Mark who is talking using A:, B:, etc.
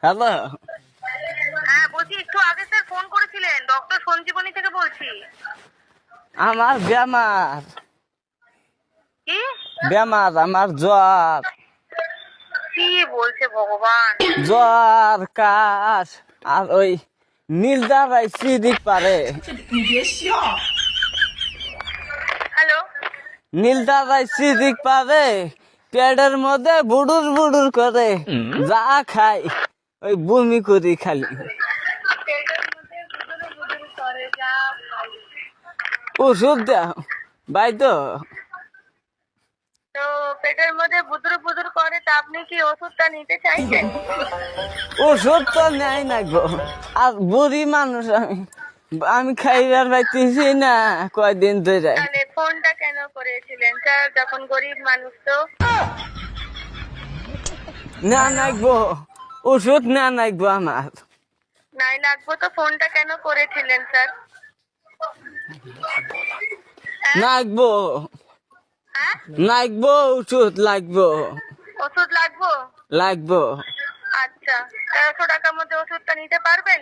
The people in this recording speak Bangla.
A: হ্যালো,
B: হ্যাঁ বলছি, একটু আগে স্যার ফোন করেছিলেন, ডক্টর সঞ্জীবনী থেকে বলছি।
A: আমার বেমার
B: কি
A: বেমার আমার জ্বর
B: কি বলছে ভগবান?
A: জ্বর কাশ আর ওই নীল দাঁড়াই সিদিক পারে
B: হ্যালো,
A: নীল দাঁড়াই সিদিক পারে পেটের মধ্যে বুড়ুর বুড়ুর করে যা খাই ওই বমি করি খালি।
B: পেটের মধ্যে বুদুরু বুদুরু করে যা খাই।
A: ওষুধ দাও ভাই তো
B: তো পেটের মধ্যে বুদুরু বুদুরু করে, তা আপনি কি ওষুধটা নিতে চাইছেন?
A: ওষুধ তো নেয় না গো, আর বুড়ি মানুষ আমি আমি খাইবার পাইতেছি না কয়দিন ধরে।
B: তাহলে ফোনটা কেন করেছিলেন স্যার, যখন গরিব মানুষ? তো
A: না নাকবো ওষুধ না নাকবো আমার
B: নাই লাগবো তো ফোনটা কেন করেছিলেন স্যার?
A: নাকবো
B: হ্যাঁ,
A: নাকবো ওষুধ লাগবো
B: ওষুধ লাগবো।
A: লাগবো।
B: আচ্ছা, 1300 টাকার মধ্যে ওষুধটা নিতে পারবেন?